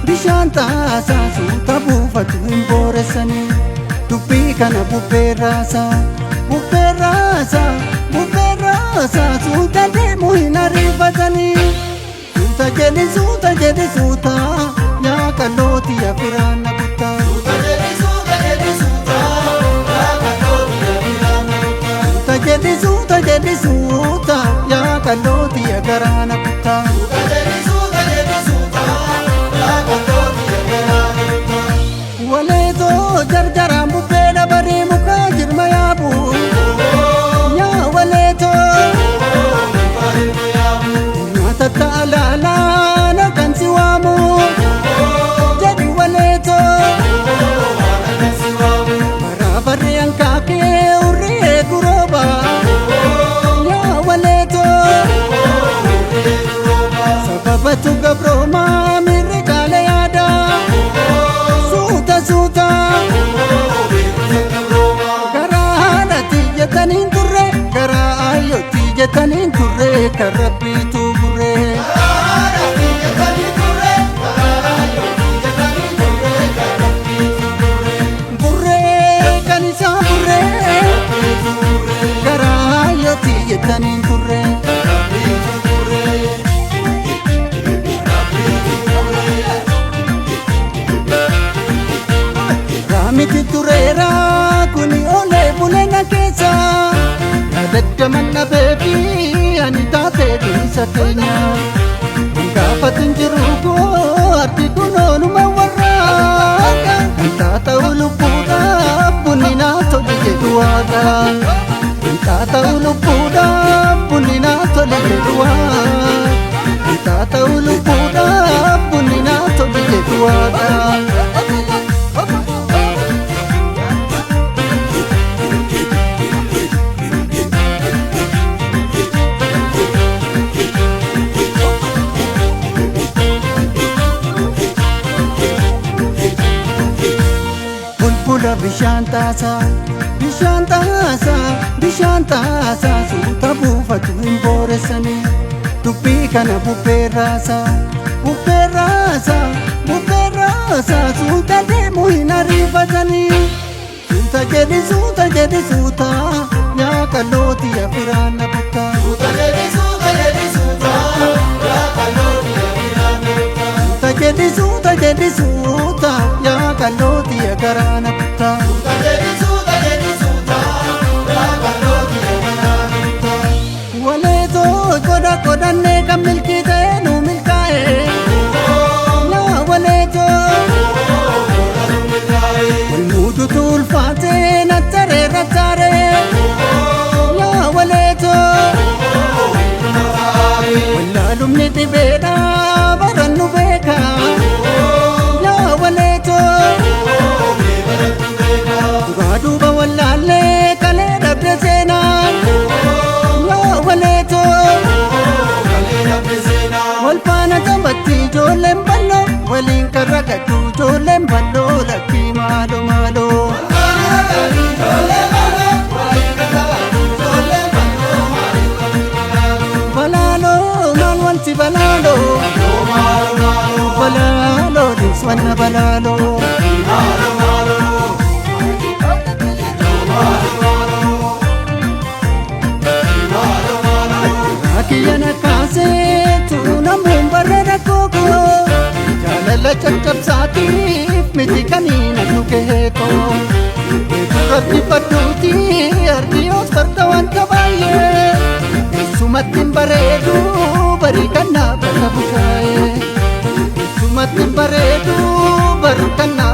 bishaan taasaa suuta buufatu hin booressanii dubbii kana bubbeerraasaa suuta deemu hin ariifatanii suuta jedhi suuta yaa qallooti yaa firaan na buttaa suuta jedhi suuta yaa qallooti yaa garaa na buttaa waleetoo jarjaraan bubbee dabarii mukaa jirma yaabu yaa waleetoo nyaata ta'alaalaana kan si waamu jedhi waleetoo baraabarri hankaakee urree gurooba yaa waleetoo sababatu gabroomaa mirri kaale yaada suuta garaa haadhati jetaniin turre garaa ayyootti jetaniin turre kan rabbiitu burre burree kan isaa burree garaa ayyootti jetaniin turre miti tureera kuni olee buleena keessa daddaman dhabeefi ani taatee dhiisa keenya gaafatin jiru koo arti kunoonuma warraa kan taata'u lubbuudhaaf bunni naa tole jedhu waaqa kan taata'u lubbuudhaaf bunni naa tole jedhu waaqa kan taata'u lubbuudhaaf bunni naa tole jedhu waaqa. Bulbula bishaan taasaa suuta buufatu hin booressanii dubbii kana bubbeerraasaa suuta deemu hin ariifatanii suuta jedhi suuta yaa qallooti yaa firaan na buttaa suuta jedhi suuta yaa qallooti yaa garaa na buttaa waleetoo godhannee kan milkii ta'e nu milkaa'e yaa waleetoo wal muudutu ulfaatee nattaree rattaaree yaa waleetoo wallaalumni dhibeedhaa barannu beekaa yaa waleetoo duraa duuba wallaallee kalee dhabde seenaa yaa waleetoo wal faana taphatti ijoolleen balloo waliin karra gaddu ijoolleen balloo lakkii maaloo maaloo balaaloo maal wanti balaaloo diswanna balaaloo Akiyana kaasee tuunamuun barreeda kookoo jaalala caccabsaatiif miti kaniina nu keekoo eeturratti fadduuti ardiyoos farda wanta baay'ee eessumattiin bareedu barii kannaa bakka bushaayee eessumattiin bareedu barii kannaa